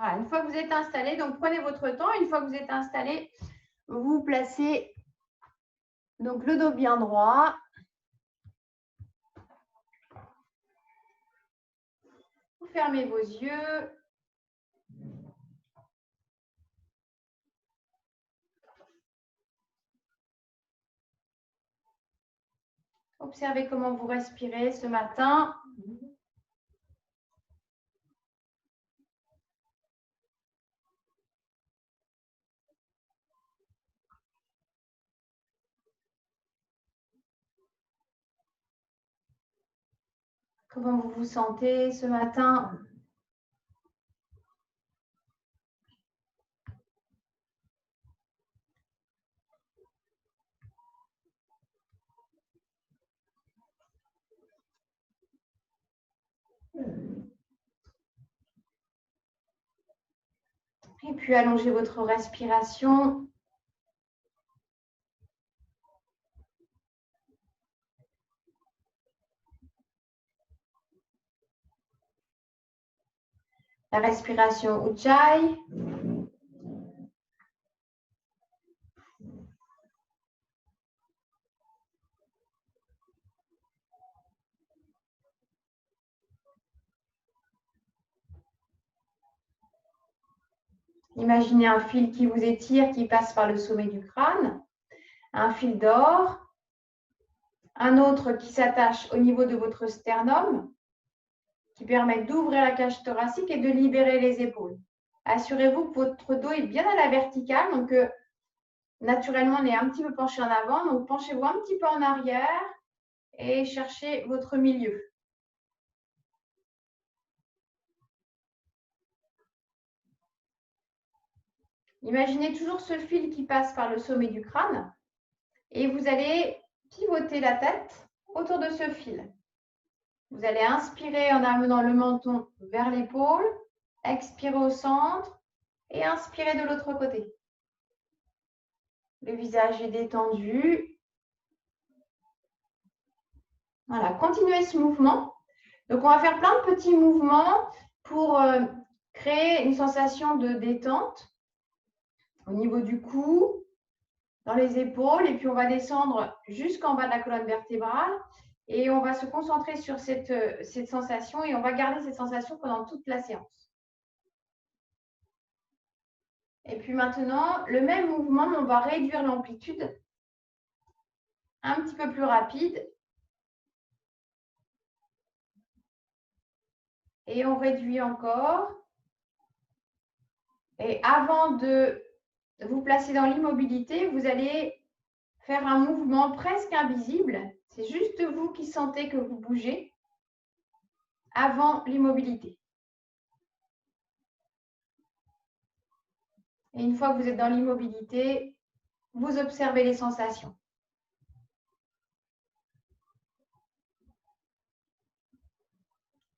Voilà, une fois que vous êtes installé, donc prenez votre temps. Une fois que vous êtes installé, vous placez donc le dos bien droit. Vous fermez vos yeux. Observez comment vous respirez ce matin. Comment vous vous sentez ce matin? Et puis allongez votre respiration. La respiration Ujjayi. Imaginez un fil qui vous étire, qui passe par le sommet du crâne. Un fil d'or. Un autre qui s'attache au niveau de votre sternum, qui permet d'ouvrir la cage thoracique et de libérer les épaules. Assurez-vous que votre dos est bien à la verticale, donc naturellement, on est un petit peu penché en avant, donc penchez-vous un petit peu en arrière et cherchez votre milieu. Imaginez toujours ce fil qui passe par le sommet du crâne et vous allez pivoter la tête autour de ce fil. Vous allez inspirer en amenant le menton vers l'épaule, expirer au centre et inspirer de l'autre côté. Le visage est détendu. Voilà, continuez ce mouvement. Donc, on va faire plein de petits mouvements pour créer une sensation de détente au niveau du cou, dans les épaules, et puis on va descendre jusqu'en bas de la colonne vertébrale et on va se concentrer sur cette sensation et on va garder cette sensation pendant toute la séance. Et puis maintenant, le même mouvement, mais on va réduire l'amplitude un petit peu plus rapide. Et on réduit encore. Et avant de vous placer dans l'immobilité, vous allez faire un mouvement presque invisible. C'est juste vous qui sentez que vous bougez avant l'immobilité. Et une fois que vous êtes dans l'immobilité, vous observez les sensations.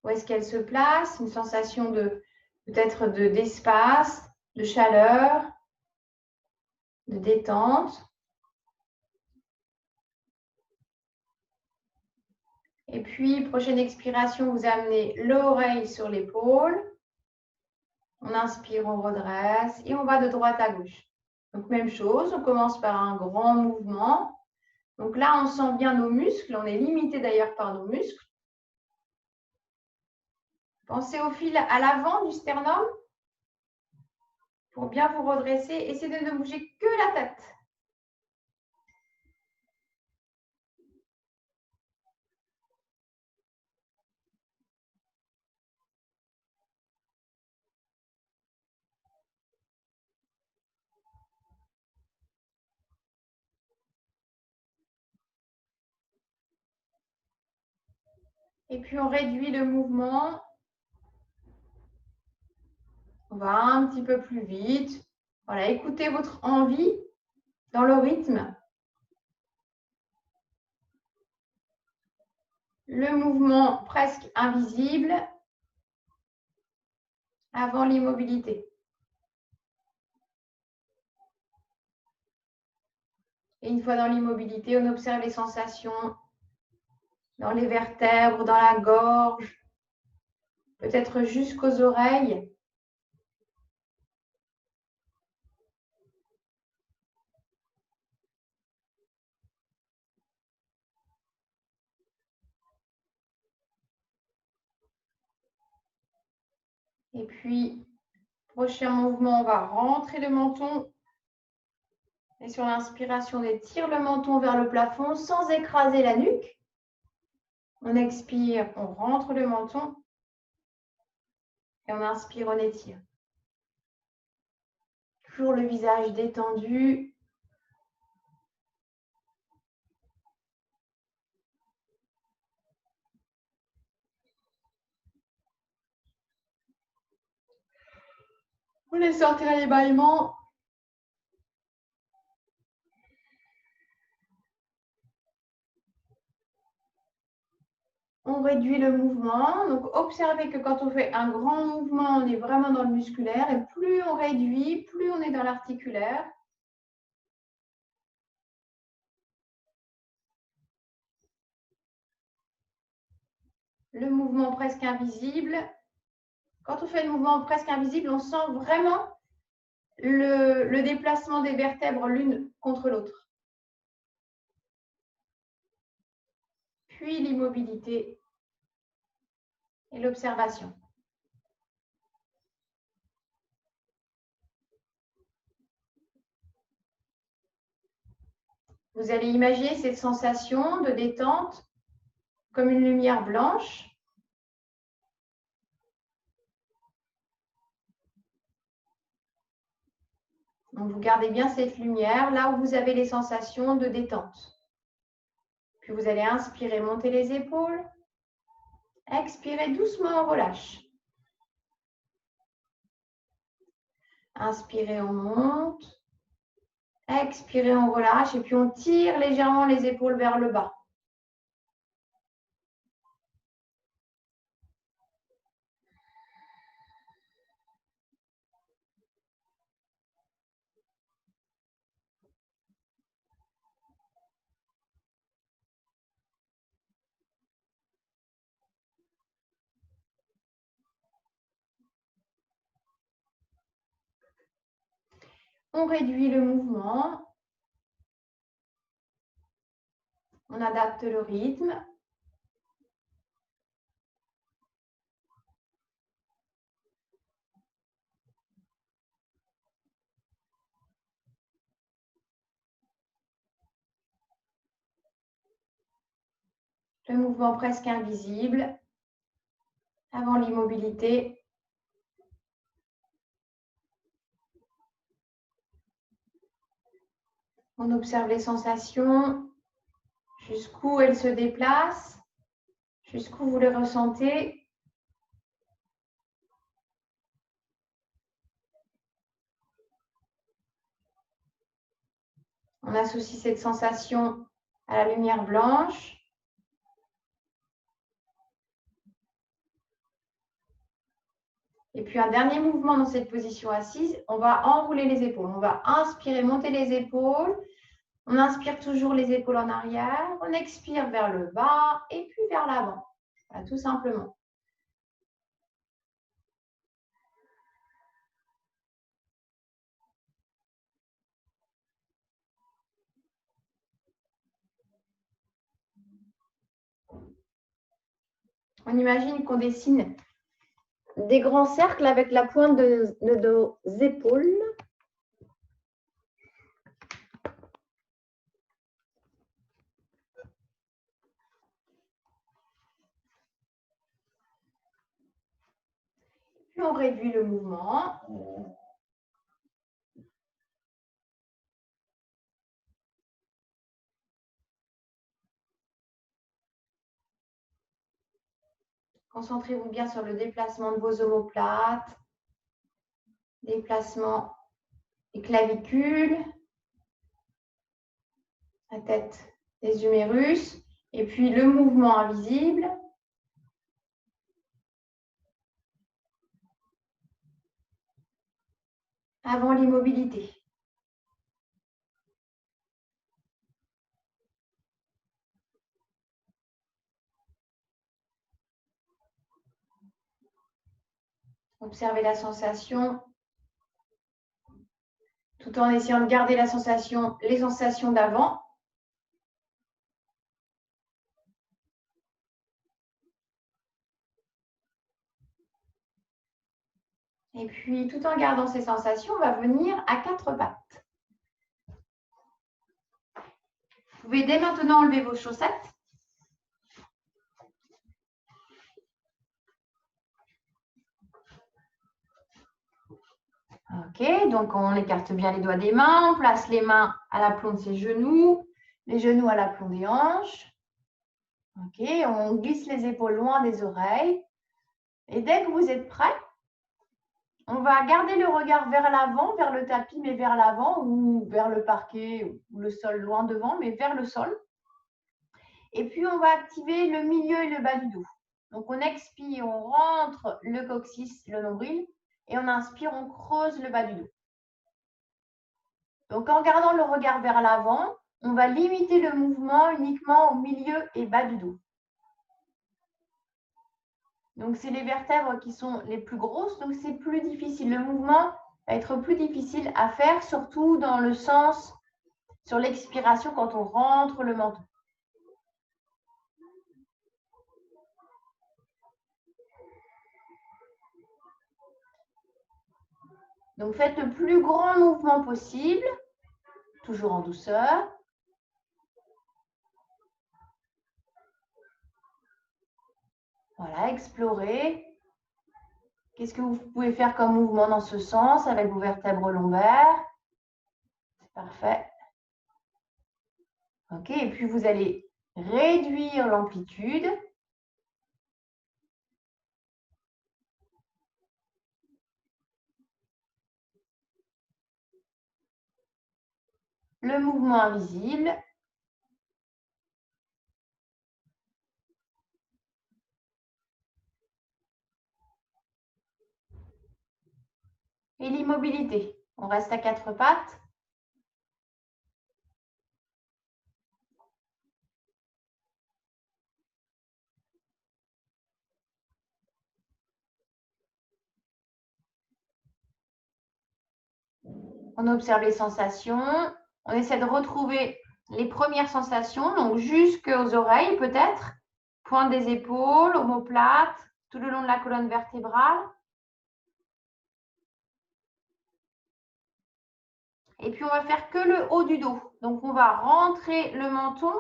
Où est-ce qu'elles se placent? Une sensation de peut-être d'espace, de chaleur, de détente. Et puis, prochaine expiration, vous amenez l'oreille sur l'épaule. On inspire, on redresse et on va de droite à gauche. Donc, même chose, on commence par un grand mouvement. Donc là, on sent bien nos muscles. On est limité d'ailleurs par nos muscles. Pensez au fil à l'avant du sternum pour bien vous redresser. Essayez de ne bouger que la tête. Et puis, on réduit le mouvement. On va un petit peu plus vite. Voilà, écoutez votre envie dans le rythme. Le mouvement presque invisible avant l'immobilité. Et une fois dans l'immobilité, on observe les sensations dans les vertèbres, dans la gorge, peut-être jusqu'aux oreilles. Et puis, prochain mouvement, on va rentrer le menton. Et sur l'inspiration, on étire le menton vers le plafond sans écraser la nuque. On expire, on rentre le menton. Et on inspire, on étire. Toujours le visage détendu. On laisse sortir les bâillements. On réduit le mouvement. Donc, observez que quand on fait un grand mouvement, on est vraiment dans le musculaire. Et plus on réduit, plus on est dans l'articulaire. Le mouvement presque invisible. Quand on fait le mouvement presque invisible, on sent vraiment le déplacement des vertèbres l'une contre l'autre. Puis l'immobilité et l'observation. Vous allez imaginer cette sensation de détente comme une lumière blanche. Donc, vous gardez bien cette lumière là où vous avez les sensations de détente. Puis, vous allez inspirer, monter les épaules. Expirez doucement, on relâche. Inspirez, on monte. Expirez, on relâche. Et puis, on tire légèrement les épaules vers le bas. On réduit le mouvement. On adapte le rythme. Le mouvement presque invisible avant l'immobilité. On observe les sensations, jusqu'où elles se déplacent, jusqu'où vous les ressentez. On associe cette sensation à la lumière blanche. Et puis un dernier mouvement dans cette position assise, on va enrouler les épaules. On va inspirer, monter les épaules. On inspire toujours les épaules en arrière. On expire vers le bas et puis vers l'avant. Voilà, tout simplement. On imagine qu'on dessine des grands cercles avec la pointe de nos épaules. Puis on réduit le mouvement. Concentrez-vous bien sur le déplacement de vos omoplates, déplacement des clavicules, la tête des humérus, et puis le mouvement invisible. Avant l'immobilité. Observez la sensation, tout en essayant de garder la sensation, les sensations d'avant. Et puis, tout en gardant ces sensations, on va venir à 4 pattes. Vous pouvez dès maintenant enlever vos chaussettes. Ok, donc on écarte bien les doigts des mains, on place les mains à l'aplomb de ses genoux, les genoux à l'aplomb des hanches. Ok, on glisse les épaules loin des oreilles. Et dès que vous êtes prêts, on va garder le regard vers l'avant, vers le tapis, mais vers l'avant, ou vers le parquet, ou le sol loin devant, mais vers le sol. Et puis, on va activer le milieu et le bas du dos. Donc, on expire, on rentre le coccyx, le nombril, et on inspire, on creuse le bas du dos. Donc, en gardant le regard vers l'avant, on va limiter le mouvement uniquement au milieu et bas du dos. Donc, c'est les vertèbres qui sont les plus grosses, donc c'est plus difficile. Le mouvement va être plus difficile à faire, surtout dans le sens, sur l'expiration, quand on rentre le menton. Donc, faites le plus grand mouvement possible, toujours en douceur. Voilà, explorez. Qu'est-ce que vous pouvez faire comme mouvement dans ce sens avec vos vertèbres lombaires? Parfait. OK, et puis vous allez réduire l'amplitude. Le mouvement invisible. Et l'immobilité. On reste à 4 pattes. On observe les sensations. On essaie de retrouver les premières sensations, donc jusqu'aux oreilles peut-être. Pointe des épaules, omoplate, tout le long de la colonne vertébrale. Et puis, on va faire que le haut du dos. Donc, on va rentrer le menton,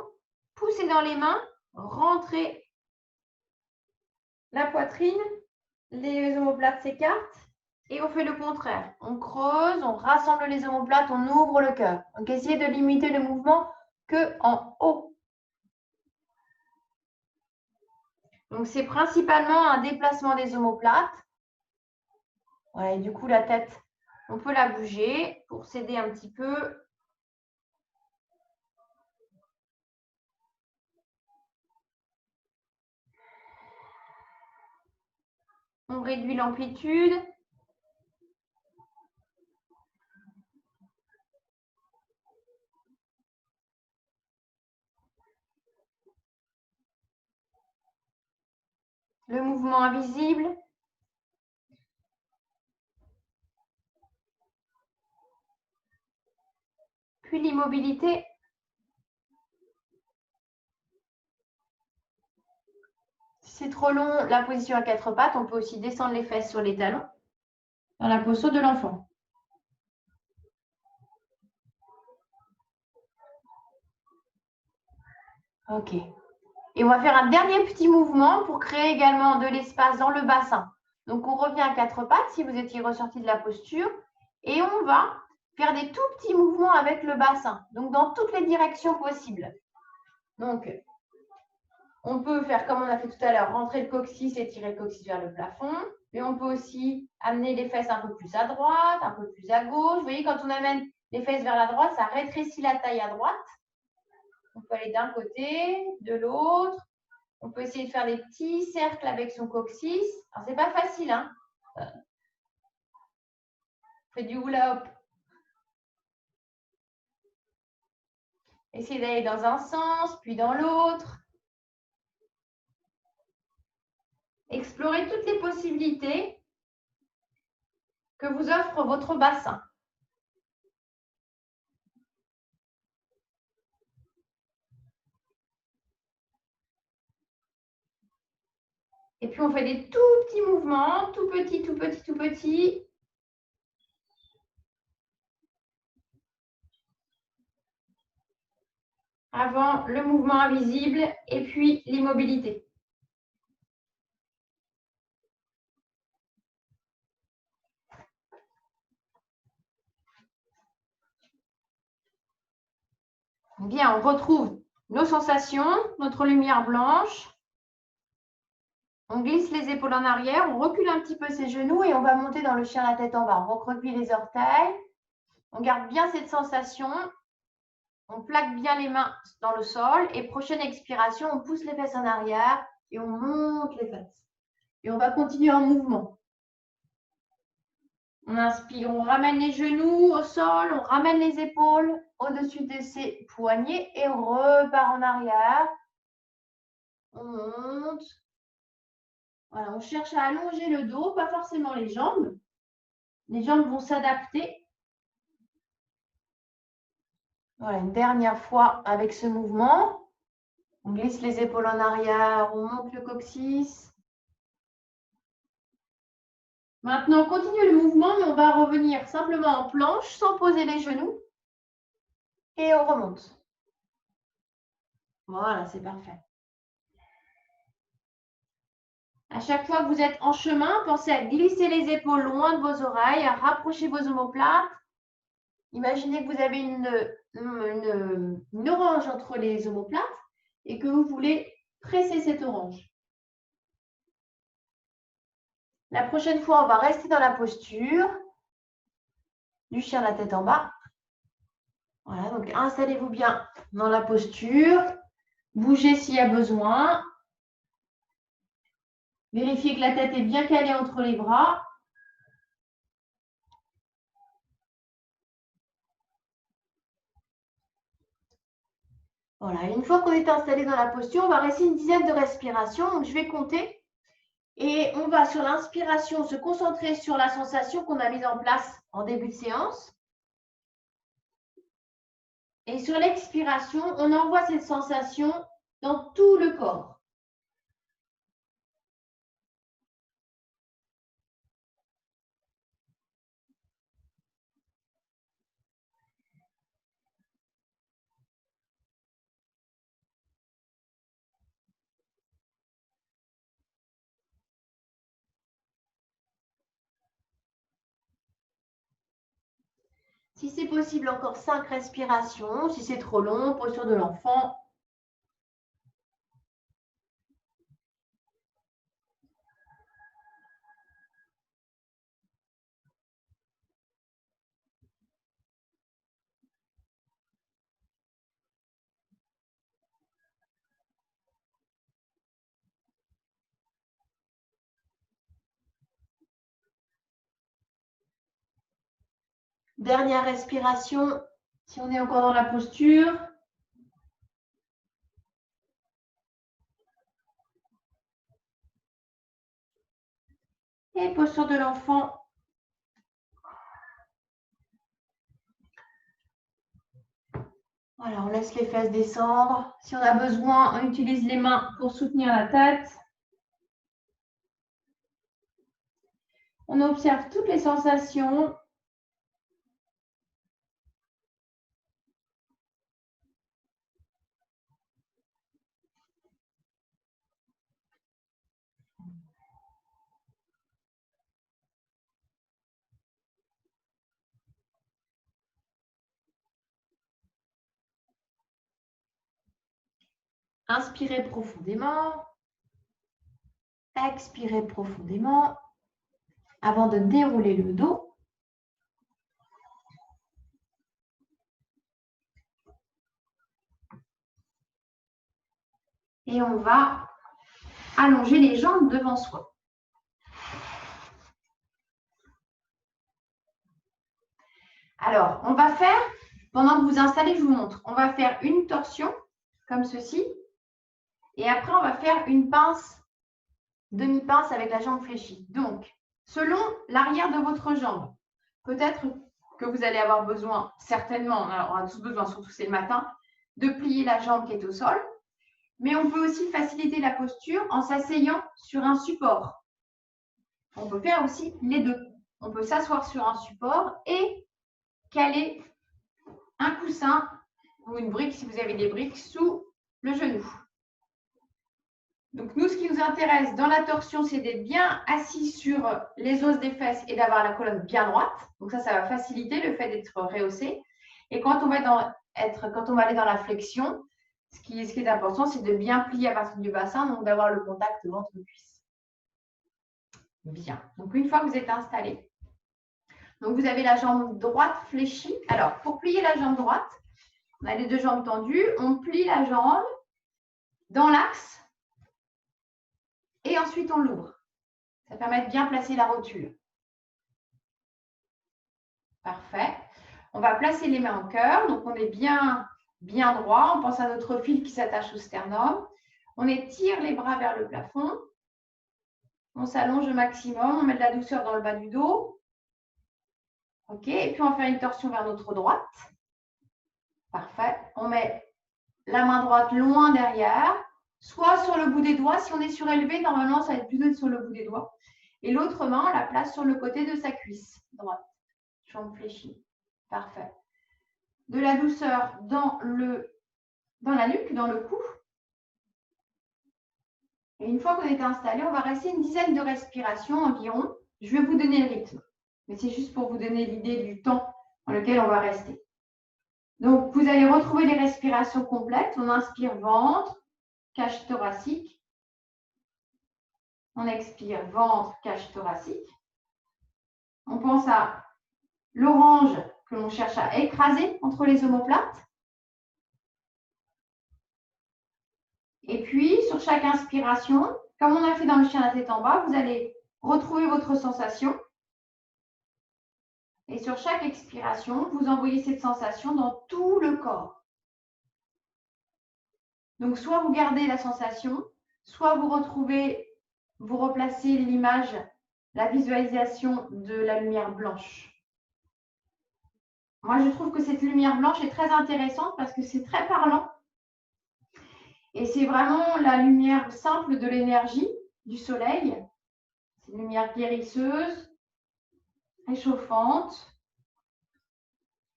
pousser dans les mains, rentrer la poitrine, les omoplates s'écartent et on fait le contraire. On creuse, on rassemble les omoplates, on ouvre le cœur. Donc, essayez de limiter le mouvement que en haut. Donc, c'est principalement un déplacement des omoplates. Voilà, et du coup, la tête, on peut la bouger pour s'aider un petit peu. On réduit l'amplitude. Le mouvement invisible. Puis l'immobilité. Si c'est trop long, la position à 4 pattes, on peut aussi descendre les fesses sur les talons dans la posture de l'enfant. OK. Et on va faire un dernier petit mouvement pour créer également de l'espace dans le bassin. Donc, on revient à 4 pattes si vous étiez ressorti de la posture. Et on va faire des tout petits mouvements avec le bassin. Donc, dans toutes les directions possibles. Donc, on peut faire comme on a fait tout à l'heure, rentrer le coccyx et tirer le coccyx vers le plafond. Mais on peut aussi amener les fesses un peu plus à droite, un peu plus à gauche. Vous voyez, quand on amène les fesses vers la droite, ça rétrécit la taille à droite. On peut aller d'un côté, de l'autre. On peut essayer de faire des petits cercles avec son coccyx. Alors, c'est pas facile, hein. On fait du hula hoop. Essayez d'aller dans un sens, puis dans l'autre. Explorez toutes les possibilités que vous offre votre bassin. Et puis, on fait des tout petits mouvements, tout petits, tout petits, tout petits. Avant le mouvement invisible et puis l'immobilité. Bien, on retrouve nos sensations, notre lumière blanche. On glisse les épaules en arrière, on recule un petit peu ses genoux et on va monter dans le chien la tête en bas. On recroqueville les orteils. On garde bien cette sensation. On plaque bien les mains dans le sol et prochaine expiration, on pousse les fesses en arrière et on monte les fesses. Et on va continuer en mouvement. On inspire, on ramène les genoux au sol, on ramène les épaules au-dessus de ses poignets et on repart en arrière. On monte. Voilà, on cherche à allonger le dos, pas forcément les jambes. Les jambes vont s'adapter. Voilà, une dernière fois avec ce mouvement. On glisse les épaules en arrière, on monte le coccyx. Maintenant, on continue le mouvement, mais on va revenir simplement en planche, sans poser les genoux. Et on remonte. Voilà, c'est parfait. À chaque fois que vous êtes en chemin, pensez à glisser les épaules loin de vos oreilles, à rapprocher vos omoplates. Imaginez que vous avez une orange entre les omoplates et que vous voulez presser cette orange. La prochaine fois, on va rester dans la posture du chien la tête en bas. Voilà, donc installez-vous bien dans la posture. Bougez s'il y a besoin. Vérifiez que la tête est bien calée entre les bras. Voilà, une fois qu'on est installé dans la posture, on va rester une dizaine de respirations. Donc, je vais compter. Et on va, sur l'inspiration, se concentrer sur la sensation qu'on a mise en place en début de séance. Et sur l'expiration, on envoie cette sensation dans tout le corps. Si c'est possible, encore 5 respirations. Si c'est trop long, posture de l'enfant. Dernière respiration, si on est encore dans la posture. Et posture de l'enfant. Voilà, on laisse les fesses descendre. Si on a besoin, on utilise les mains pour soutenir la tête. On observe toutes les sensations. Inspirez profondément. Expirez profondément avant de dérouler le dos. Et on va allonger les jambes devant soi. Alors, on va faire, pendant que vous installez, je vous montre, on va faire une torsion comme ceci. Et après, on va faire une pince, demi-pince avec la jambe fléchie. Donc, selon l'arrière de votre jambe, peut-être que vous allez avoir besoin, certainement, alors on a tous besoin, surtout c'est le matin, de plier la jambe qui est au sol. Mais on peut aussi faciliter la posture en s'asseyant sur un support. On peut faire aussi les deux. On peut s'asseoir sur un support et caler un coussin ou une brique, si vous avez des briques, sous le genou. Donc, nous, ce qui nous intéresse dans la torsion, c'est d'être bien assis sur les os des fesses et d'avoir la colonne bien droite. Donc, ça va faciliter le fait d'être rehaussé. Et quand on va aller dans la flexion, ce qui est important, c'est de bien plier à partir du bassin, donc d'avoir le contact ventre-cuisse. Bien. Donc, une fois que vous êtes installé, donc vous avez la jambe droite fléchie. Alors, pour plier la jambe droite, on a les deux jambes tendues. On plie la jambe dans l'axe et ensuite on l'ouvre. Ça permet de bien placer la rotule. Parfait. On va placer les mains au cœur. Donc, on est bien droit. On pense à notre fil qui s'attache au sternum. On étire les bras vers le plafond. On s'allonge au maximum. On met de la douceur dans le bas du dos. OK. Et puis, on va faire une torsion vers notre droite. Parfait. On met la main droite loin derrière, soit sur le bout des doigts. Si on est surélevé, normalement, ça va être plutôt sur le bout des doigts. Et l'autre main, on la place sur le côté de sa cuisse droite. Jambe fléchie. Parfait. De la douceur dans la nuque, dans le cou. Et une fois qu'on est installé, on va rester une dizaine de respirations environ. Je vais vous donner le rythme. Mais c'est juste pour vous donner l'idée du temps dans lequel on va rester. Donc, vous allez retrouver les respirations complètes. On inspire ventre, cage thoracique. On expire ventre, cage thoracique. On pense à l'orange que l'on cherche à écraser entre les omoplates. Et puis, sur chaque inspiration, comme on a fait dans le chien à la tête en bas, vous allez retrouver votre sensation. Et sur chaque expiration, vous envoyez cette sensation dans tout le corps. Donc, soit vous gardez la sensation, soit vous replacez l'image, la visualisation de la lumière blanche. Moi, je trouve que cette lumière blanche est très intéressante parce que c'est très parlant. Et c'est vraiment la lumière simple de l'énergie du soleil. C'est une lumière guérisseuse, réchauffante,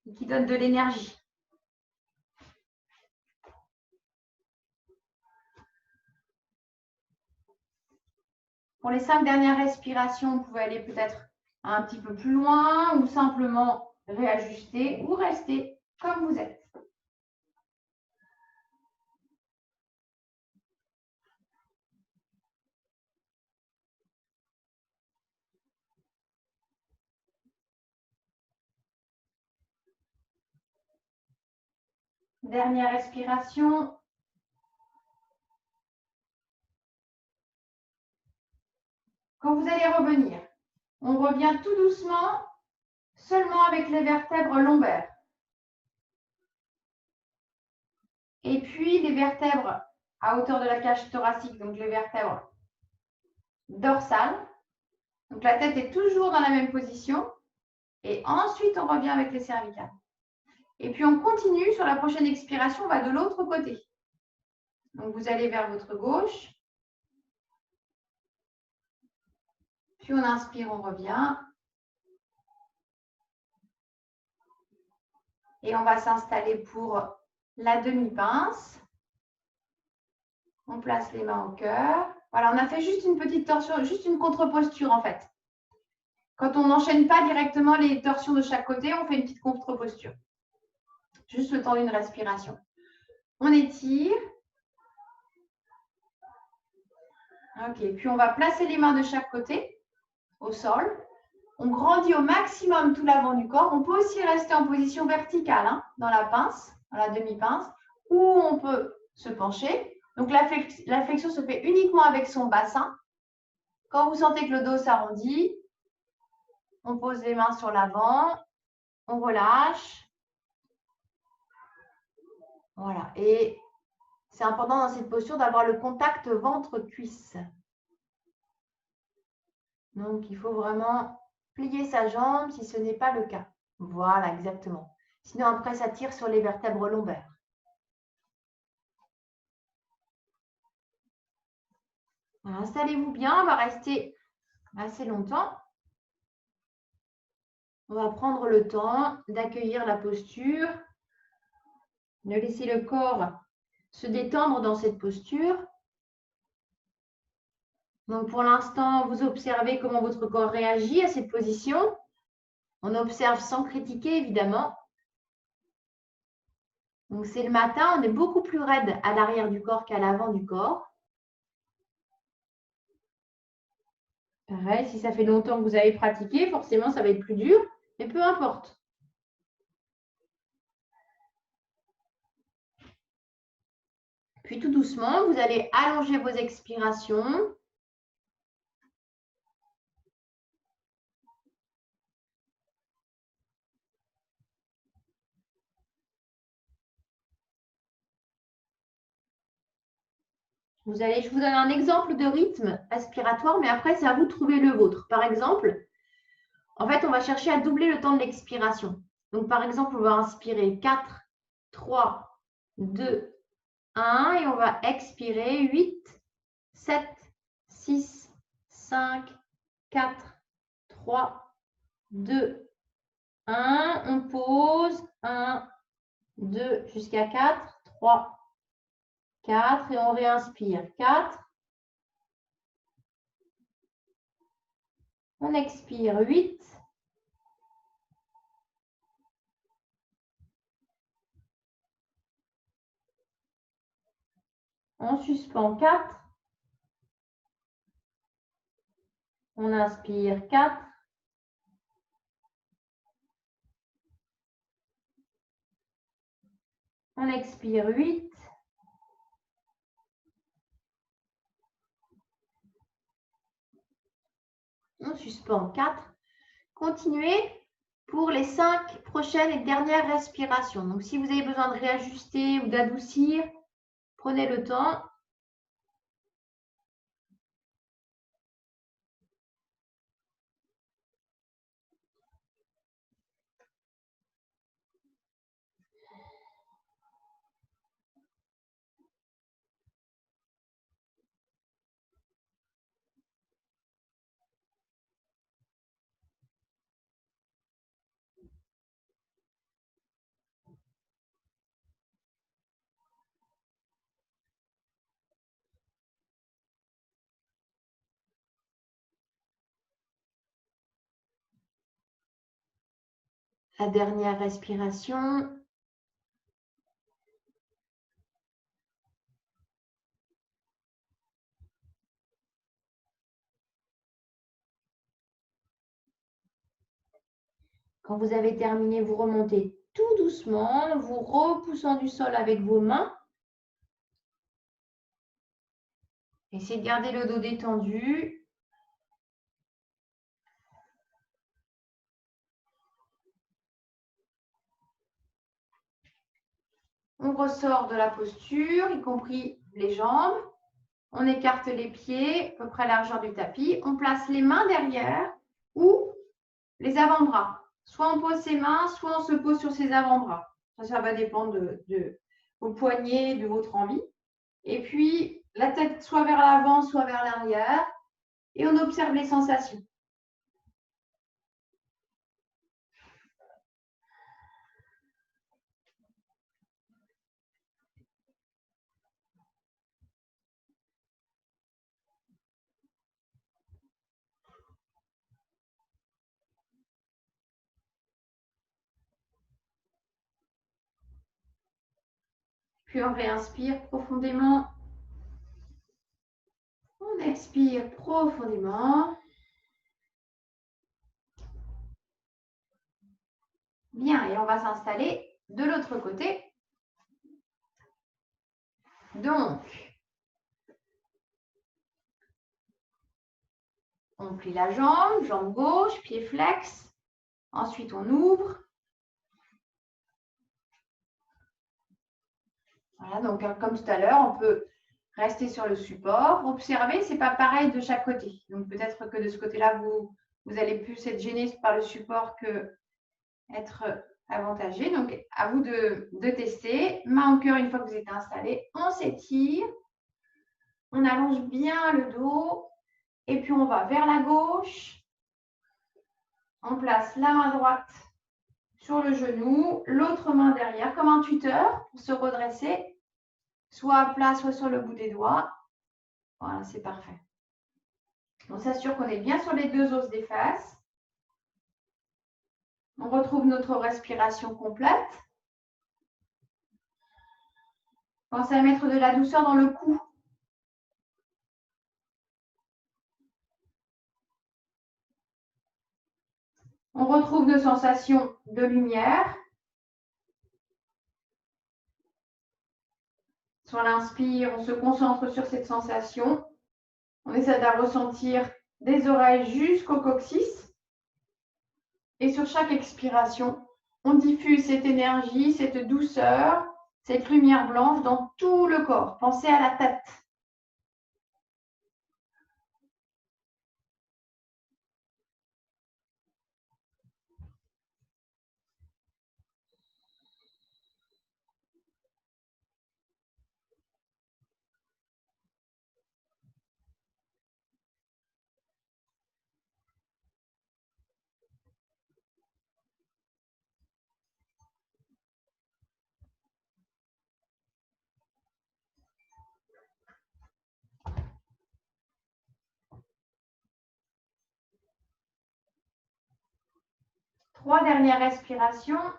et qui donne de l'énergie. Pour les 5 dernières respirations, vous pouvez aller peut-être un petit peu plus loin ou simplement réajuster ou rester comme vous êtes. Dernière respiration. Quand vous allez revenir, on revient tout doucement, seulement avec les vertèbres lombaires. Et puis les vertèbres à hauteur de la cage thoracique, donc les vertèbres dorsales. Donc la tête est toujours dans la même position. Et ensuite, on revient avec les cervicales. Et puis on continue, sur la prochaine expiration, on va de l'autre côté. Donc vous allez vers votre gauche. Puis on inspire, on revient. Et on va s'installer pour la demi-pince. On place les mains au cœur. Voilà, on a fait juste une petite torsion, juste une contre-posture en fait. Quand on n'enchaîne pas directement les torsions de chaque côté, on fait une petite contre-posture. Juste le temps d'une respiration. On étire. Ok, puis on va placer les mains de chaque côté au sol. On grandit au maximum tout l'avant du corps. On peut aussi rester en position verticale dans la pince, dans la demi-pince, ou on peut se pencher. Donc la flexion se fait uniquement avec son bassin. Quand vous sentez que le dos s'arrondit, on pose les mains sur l'avant, on relâche. Voilà. Et c'est important dans cette posture d'avoir le contact ventre-cuisse. Donc, il faut vraiment plier sa jambe si ce n'est pas le cas. Voilà, exactement. Sinon, après, ça tire sur les vertèbres lombaires. Installez-vous bien, on va rester assez longtemps. On va prendre le temps d'accueillir la posture, de laisser le corps se détendre dans cette posture. Donc, pour l'instant, vous observez comment votre corps réagit à cette position. On observe sans critiquer, évidemment. Donc, c'est le matin, on est beaucoup plus raide à l'arrière du corps qu'à l'avant du corps. Pareil, si ça fait longtemps que vous avez pratiqué, forcément, ça va être plus dur, mais peu importe. Puis, tout doucement, vous allez allonger vos expirations. Je vous donne un exemple de rythme aspiratoire, mais après, c'est à vous de trouver le vôtre. Par exemple, en fait, on va chercher à doubler le temps de l'expiration. Donc, par exemple, on va inspirer 4, 3, 2, 1 et on va expirer 8, 7, 6, 5, 4, 3, 2, 1. On pose 1, 2 jusqu'à 4, 3, 4 et on réinspire 4. On expire 8. On suspend 4. On inspire 4. On expire 8. On suspend 4. Continuez pour les 5 prochaines et dernières respirations. Donc, si vous avez besoin de réajuster ou d'adoucir, prenez le temps. La dernière respiration. Quand vous avez terminé, vous remontez tout doucement, vous repoussant du sol avec vos mains. Essayez de garder le dos détendu. On ressort de la posture, y compris les jambes. On écarte les pieds, à peu près la largeur du tapis. On place les mains derrière ou les avant-bras. Soit on pose ses mains, soit on se pose sur ses avant-bras. Ça va dépendre de vos poignets, de votre envie. Et puis, la tête soit vers l'avant, soit vers l'arrière. Et on observe les sensations. Puis on réinspire profondément. On expire profondément. Bien, et on va s'installer de l'autre côté. Donc, on plie la jambe, jambe gauche, pied flex. Ensuite, on ouvre. Voilà, donc comme tout à l'heure, on peut rester sur le support. Observez, ce n'est pas pareil de chaque côté. Donc, peut-être que de ce côté-là, vous allez plus être gêné par le support que être avantagé. Donc, à vous de tester. Main au cœur une fois que vous êtes installé. On s'étire. On allonge bien le dos. Et puis, on va vers la gauche. On place la main droite sur le genou, l'autre main derrière, comme un tuteur pour se redresser, soit à plat, soit sur le bout des doigts. Voilà, c'est parfait. On s'assure qu'on est bien sur les deux os des fesses. On retrouve notre respiration complète. Pensez à mettre de la douceur dans le cou. On retrouve nos sensations de lumière. Sur l'inspire, on se concentre sur cette sensation. On essaie de ressentir des oreilles jusqu'au coccyx. Et sur chaque expiration, on diffuse cette énergie, cette douceur, cette lumière blanche dans tout le corps. Pensez à la tête. Trois dernières respirations.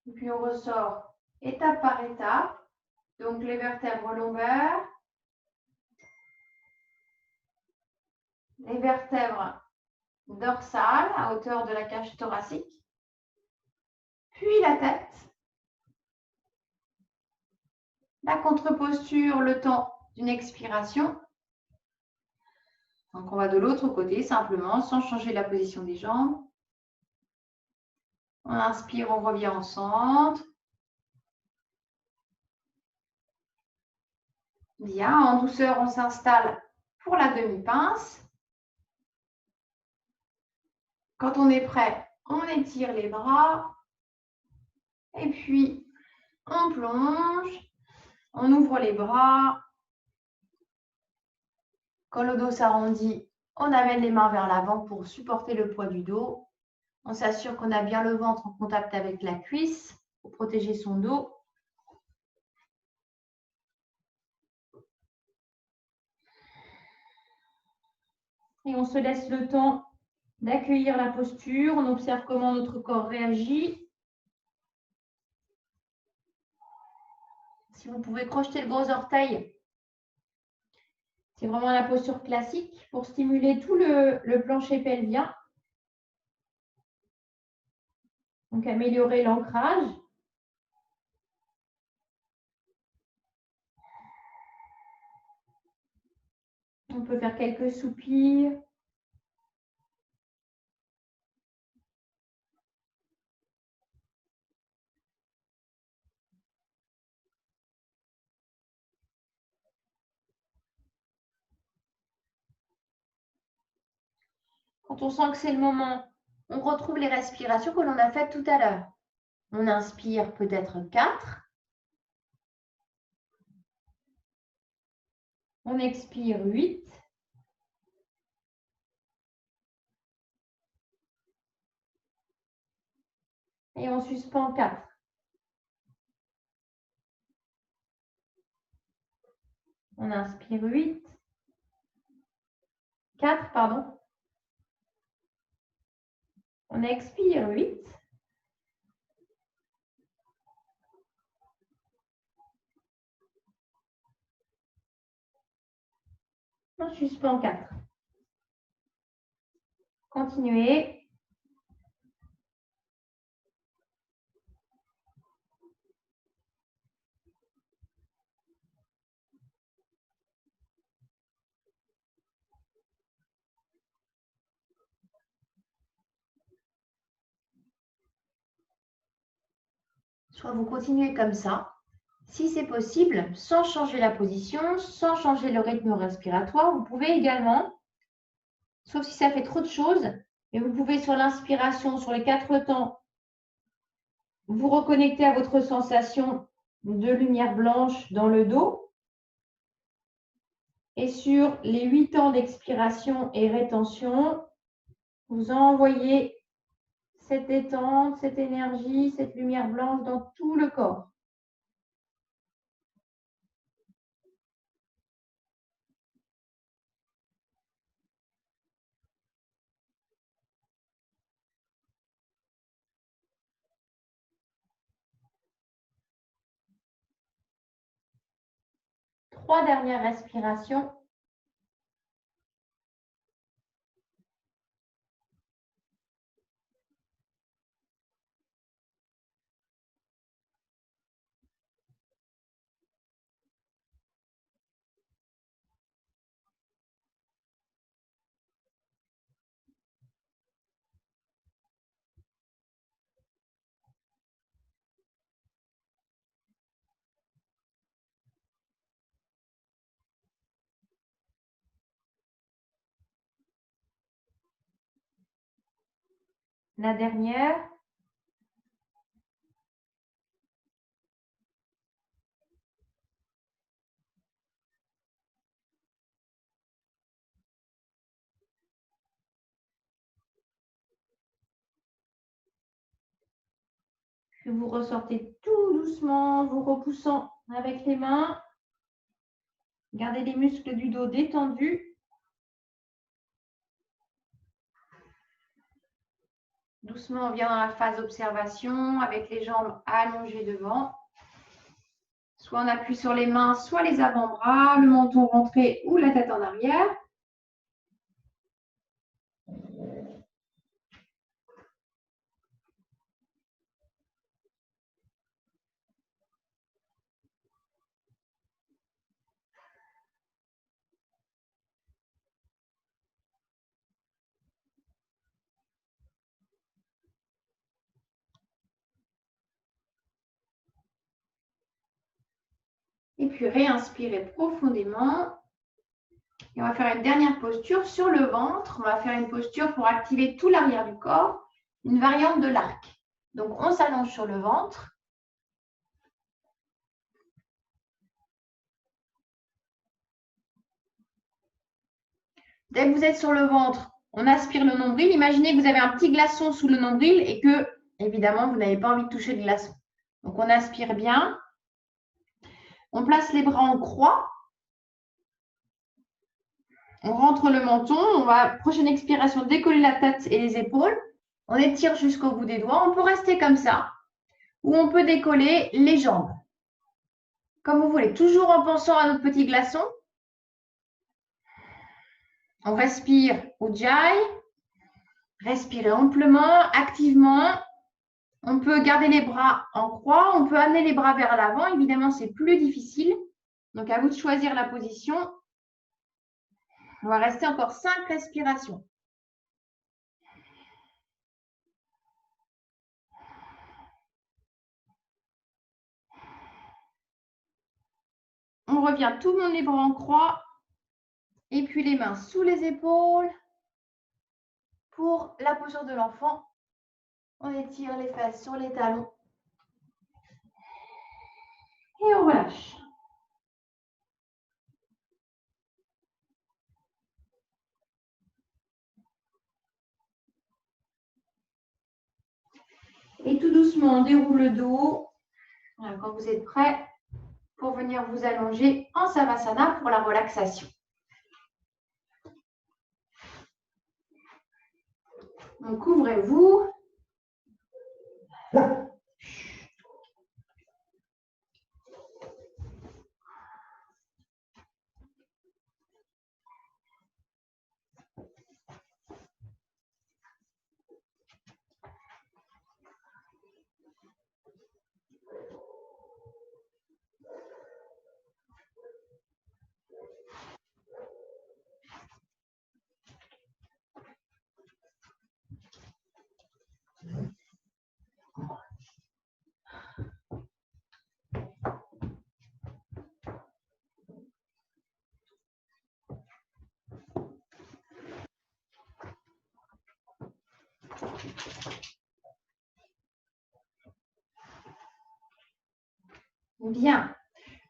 Et puis on ressort étape par étape. Donc les vertèbres lombaires, les vertèbres dorsales à hauteur de la cage thoracique, puis la tête. La contre-posture, le temps d'une expiration. Donc on va de l'autre côté simplement, sans changer la position des jambes. On inspire, on revient au centre. Bien, en douceur, on s'installe pour la demi-pince. Quand on est prêt, on étire les bras. Et puis, on plonge. On ouvre les bras. Quand le dos s'arrondit, on amène les mains vers l'avant pour supporter le poids du dos. On s'assure qu'on a bien le ventre en contact avec la cuisse pour protéger son dos. Et on se laisse le temps d'accueillir la posture. On observe comment notre corps réagit. Si vous pouvez crocheter le gros orteil, c'est vraiment la posture classique pour stimuler tout le plancher pelvien. Donc, améliorer l'ancrage. On peut faire quelques soupirs. Quand on sent que c'est le moment, on retrouve les respirations que l'on a faites tout à l'heure. On inspire peut-être 4. On expire 8. Et on suspend 4. On inspire 8. 4, pardon. On expire 8. On suspend 4. Continuez. Soit vous continuez comme ça. Si c'est possible, sans changer la position, sans changer le rythme respiratoire, vous pouvez également, sauf si ça fait trop de choses, mais vous pouvez sur l'inspiration, sur les 4 temps, vous reconnecter à votre sensation de lumière blanche dans le dos. Et sur les 8 temps d'expiration et rétention, vous envoyez cette détente, cette énergie, cette lumière blanche dans tout le corps. Trois dernières respirations. La dernière. Puis vous ressortez tout doucement, vous repoussant avec les mains. Gardez les muscles du dos détendus. Doucement, on vient dans la phase observation avec les jambes allongées devant. Soit on appuie sur les mains, soit les avant-bras, le menton rentré ou la tête en arrière. Et puis réinspirez profondément. Et on va faire une dernière posture sur le ventre. On va faire une posture pour activer tout l'arrière du corps, une variante de l'arc. Donc, on s'allonge sur le ventre. Dès que vous êtes sur le ventre, on aspire le nombril. Imaginez que vous avez un petit glaçon sous le nombril et que, évidemment, vous n'avez pas envie de toucher le glaçon. Donc, on aspire bien. On place les bras en croix. On rentre le menton. On va, prochaine expiration, décoller la tête et les épaules. On étire jusqu'au bout des doigts. On peut rester comme ça. Ou on peut décoller les jambes. Comme vous voulez, toujours en pensant à notre petit glaçon. On respire Ujjayi. Respirez amplement, activement. On peut garder les bras en croix. On peut amener les bras vers l'avant. Évidemment, c'est plus difficile. Donc, à vous de choisir la position. On va rester encore 5 respirations. On revient tout le monde les bras en croix. Et puis les mains sous les épaules. Pour la posture de l'enfant, on étire les fesses sur les talons. Et on relâche. Et tout doucement, on déroule le dos. Voilà, quand vous êtes prêts pour venir vous allonger en Savasana pour la relaxation. Donc, ouvrez-vous. Bien.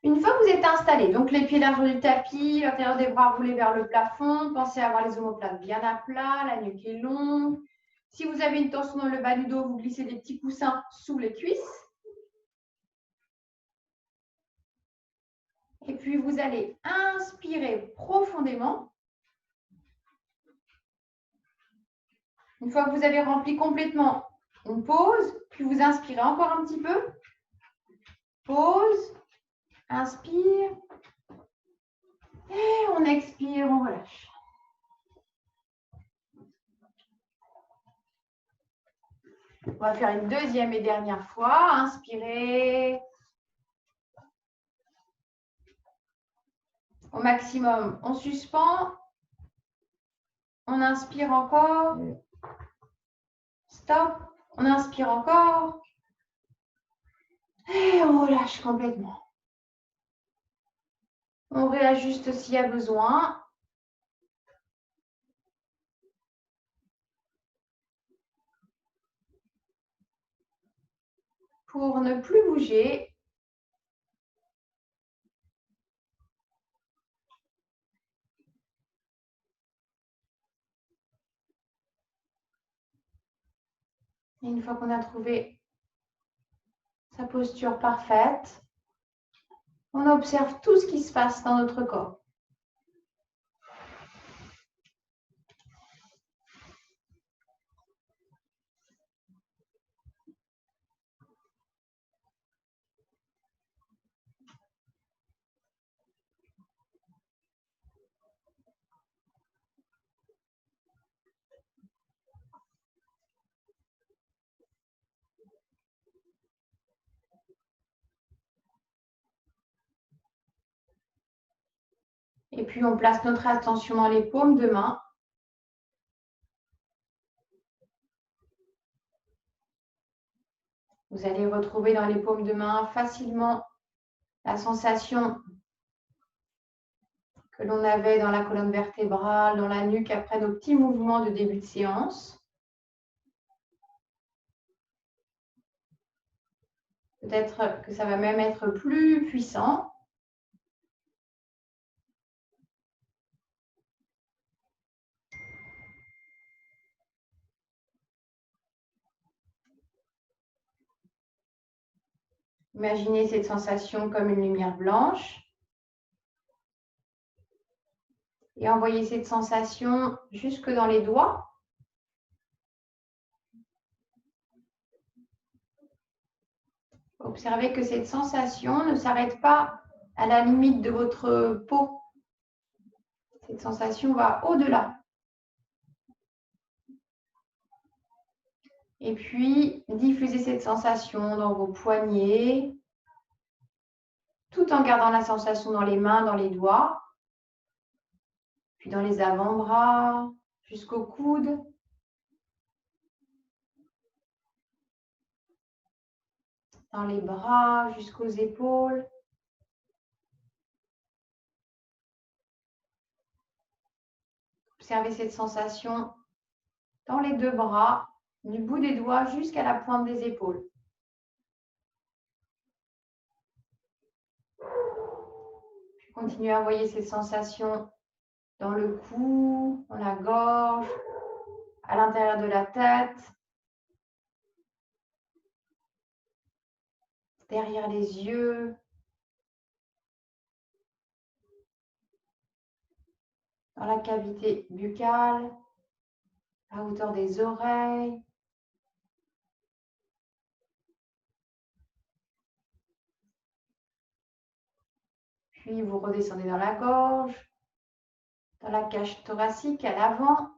Une fois que vous êtes installé, donc les pieds larges du tapis, l'intérieur des bras roulés vers le plafond, pensez à avoir les omoplates bien à plat, la nuque est longue. Si vous avez une tension dans le bas du dos, vous glissez des petits coussins sous les cuisses. Et puis, vous allez inspirer profondément. Une fois que vous avez rempli complètement, on pause, puis vous inspirez encore un petit peu. Pause, inspire. Et on expire, on relâche. On va faire une deuxième et dernière fois. Inspirez. Au maximum, on suspend. On inspire encore. Stop. On inspire encore. Et on relâche complètement. On réajuste s'il y a besoin. Pour ne plus bouger. Et une fois qu'on a trouvé sa posture parfaite, on observe tout ce qui se passe dans notre corps. Et puis, on place notre attention dans les paumes de main. Vous allez retrouver dans les paumes de main facilement la sensation que l'on avait dans la colonne vertébrale, dans la nuque après nos petits mouvements de début de séance. Peut-être que ça va même être plus puissant. Imaginez cette sensation comme une lumière blanche. Et envoyez cette sensation jusque dans les doigts. Observez que cette sensation ne s'arrête pas à la limite de votre peau. Cette sensation va au-delà. Et puis, diffusez cette sensation dans vos poignets, tout en gardant la sensation dans les mains, dans les doigts, puis dans les avant-bras, jusqu'au coude. Dans les bras, jusqu'aux épaules. Observez cette sensation dans les deux bras, du bout des doigts jusqu'à la pointe des épaules. Puis continuez à envoyer ces sensations dans le cou, dans la gorge, à l'intérieur de la tête, derrière les yeux, dans la cavité buccale, à hauteur des oreilles. Puis vous redescendez dans la gorge, dans la cage thoracique à l'avant,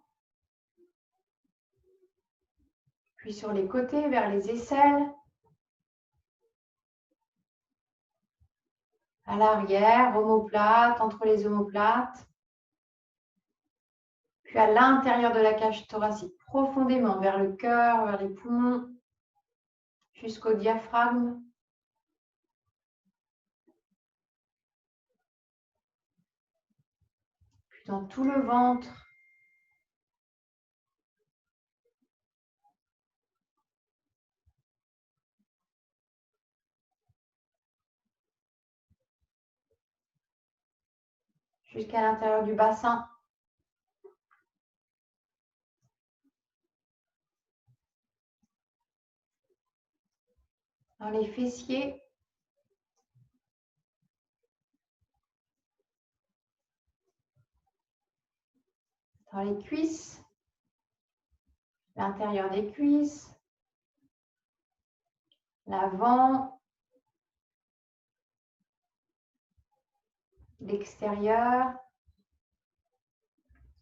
puis sur les côtés vers les aisselles, à l'arrière, omoplate, entre les omoplates, puis à l'intérieur de la cage thoracique, profondément vers le cœur, vers les poumons, jusqu'au diaphragme. Puis dans tout le ventre. jusqu'à l'intérieur du bassin. Dans les fessiers. Dans les cuisses. L'intérieur des cuisses. L'avant. L'extérieur.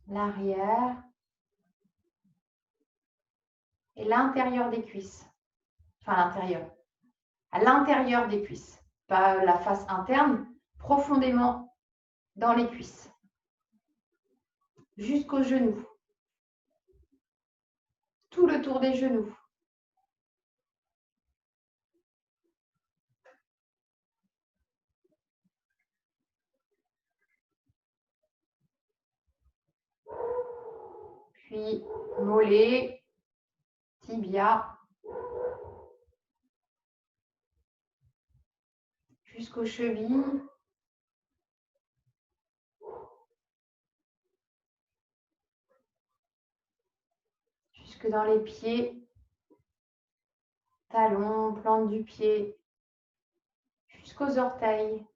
L'arrière. Et l'intérieur des cuisses. Enfin, l'intérieur. À l'intérieur des cuisses. Pas la face interne, profondément dans les cuisses. Jusqu'aux genoux. Tout le tour des genoux. Puis mollet, tibia, jusqu'aux chevilles. Jusque dans les pieds, talons, plante du pied, jusqu'aux orteils.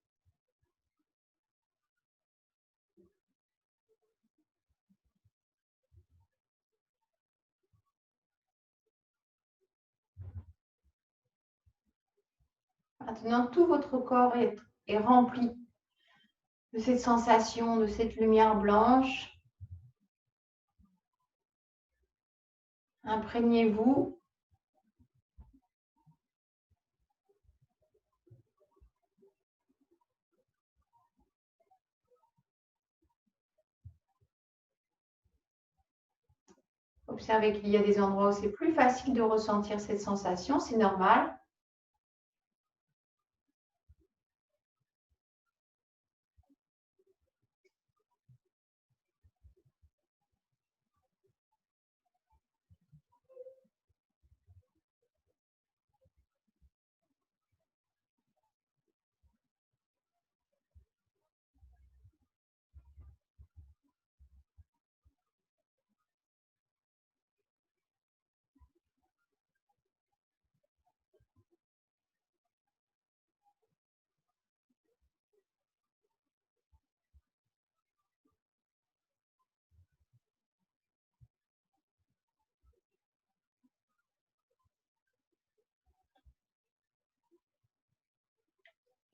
Maintenant, tout votre corps est rempli de cette sensation, de cette lumière blanche. Imprégnez-vous. Observez qu'il y a des endroits où c'est plus facile de ressentir cette sensation, c'est normal.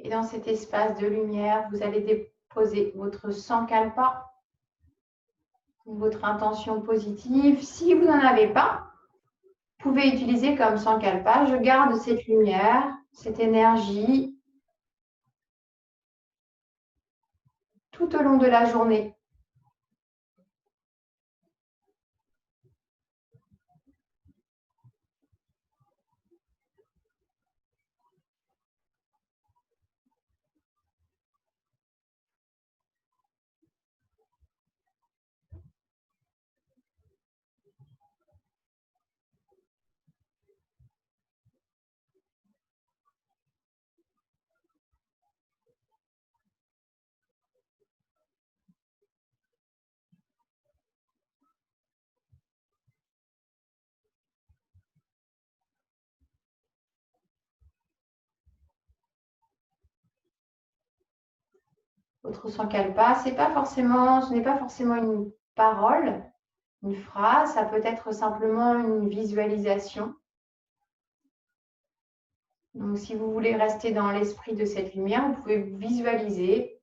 Et dans cet espace de lumière, vous allez déposer votre sankalpa, votre intention positive. Si vous n'en avez pas, vous pouvez utiliser comme sankalpa, je garde cette lumière, cette énergie tout au long de la journée. Votre sankalpa, ce n'est pas forcément une parole, une phrase, ça peut être simplement une visualisation. Donc, si vous voulez rester dans l'esprit de cette lumière, vous pouvez visualiser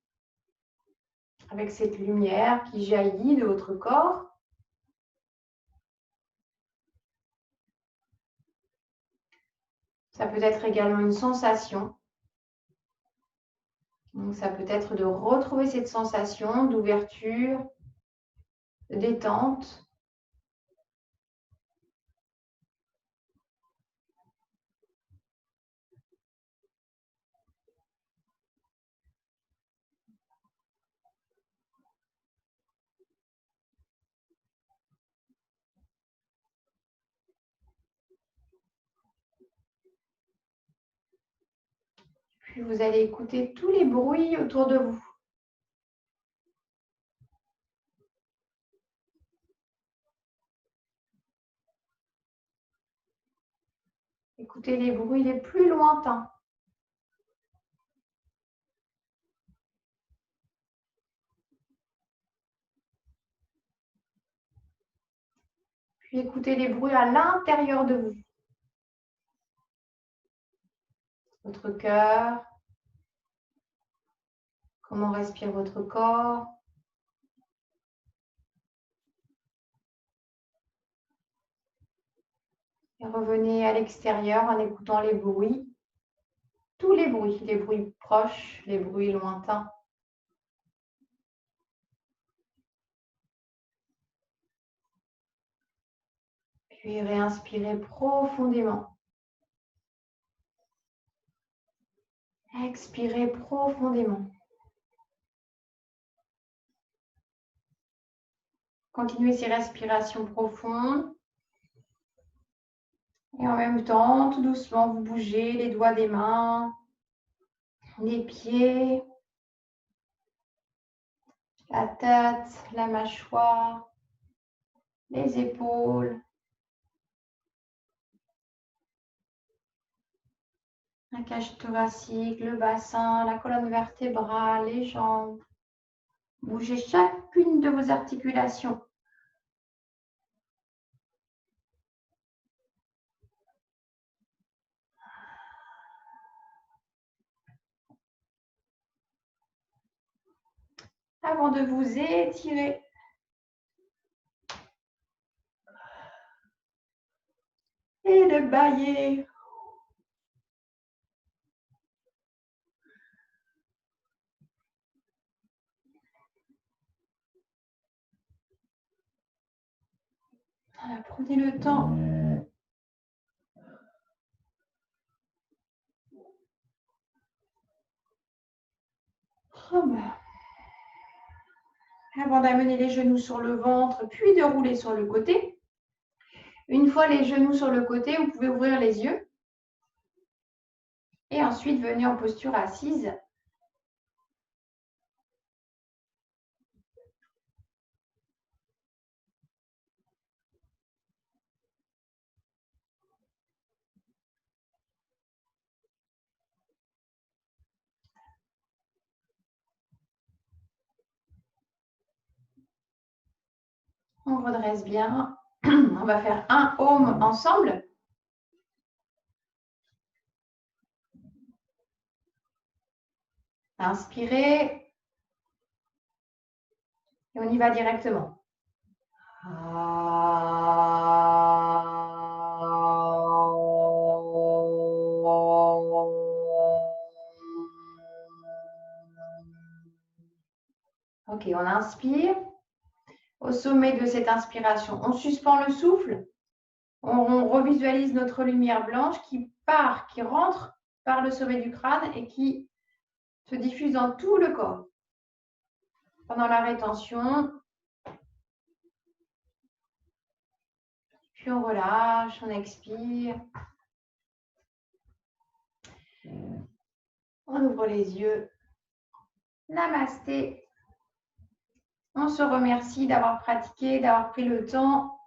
avec cette lumière qui jaillit de votre corps. Ça peut être également une sensation. Donc, ça peut être de retrouver cette sensation d'ouverture, de détente. Puis, vous allez écouter tous les bruits autour de vous. Écoutez les bruits les plus lointains. Puis écoutez les bruits à l'intérieur de vous. Votre cœur. Comment respire votre corps. Et revenez à l'extérieur en écoutant les bruits. Tous les bruits proches, les bruits lointains. Puis réinspirez profondément. Expirez profondément. Continuez ces respirations profondes. Et en même temps, tout doucement, vous bougez les doigts des mains, les pieds, la tête, la mâchoire, les épaules. La cage thoracique, le bassin, la colonne vertébrale, les jambes. Bougez chacune de vos articulations. Avant de vous étirer. Et de bâiller. Voilà, prenez le temps. Avant d'amener les genoux sur le ventre, puis de rouler sur le côté. Une fois les genoux sur le côté, vous pouvez ouvrir les yeux. Et ensuite, venez en posture assise. On redresse bien. On va faire un home ensemble. Inspirez. Et on y va directement. Ok, on inspire. Au sommet de cette inspiration, on suspend le souffle. On revisualise notre lumière blanche qui part, qui rentre par le sommet du crâne et qui se diffuse dans tout le corps. Pendant la rétention, puis on relâche, on expire. On ouvre les yeux. Namasté. On se remercie d'avoir pratiqué, d'avoir pris le temps.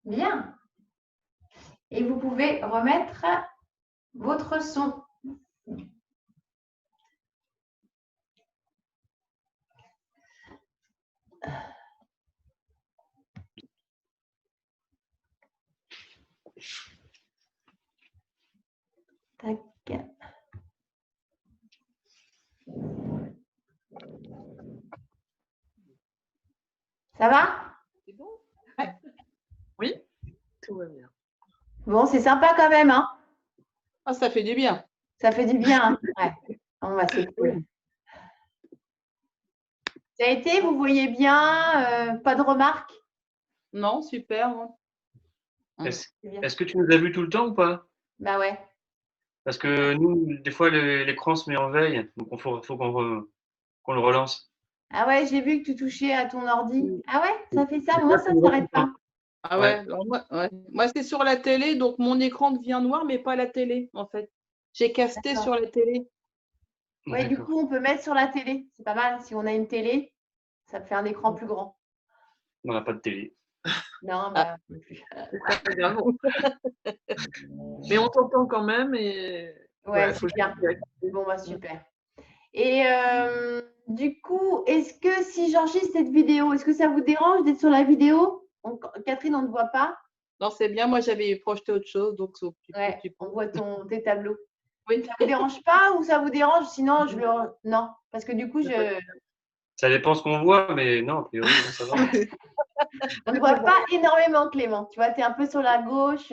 Bien. Et vous pouvez remettre votre son. Tac. Ça va? C'est bon? Ouais. Oui, tout va bien. Bon, c'est sympa quand même, hein? Ah, ça fait du bien. Ça fait du bien. Ouais. Bon, bah, c'est cool. Ça a été, vous voyez bien, pas de remarques? Non, super. Hein. Est-ce que tu nous as vus tout le temps ou pas? Bah ouais. Parce que nous, des fois, l'écran se met en veille, donc il faut qu'on le relance. Ah ouais, j'ai vu que tu touchais à ton ordi. Oui. Ah ouais, ça fait ça. Moi, ça ne s'arrête pas. Ah ouais, alors moi c'est sur la télé, donc mon écran devient noir, mais pas la télé, en fait. J'ai casté sur la télé. Ouais, du coup, on peut mettre sur la télé. C'est pas mal. Si on a une télé, ça fait un écran plus grand. On n'a pas de télé. Non, bah, non plus. C'est pas grave. Mais on t'entend quand même et Ouais, faut c'est bien. juste activer. Bon, bah, super. Et du coup, est-ce que si j'enregistre cette vidéo, est-ce que ça vous dérange d'être sur la vidéo? Catherine, on ne voit pas. Non, c'est bien. Moi, j'avais projeté autre chose, donc Ouais, tu peux. on voit tes tableaux. Oui. Ça vous dérange pas ou ça vous dérange? Sinon, je le. Non, parce que du coup, Ça dépend ce qu'on voit, mais non, a priori, non, ça va. on ne voit pas énormément Clément. Tu vois, tu es un peu sur la gauche.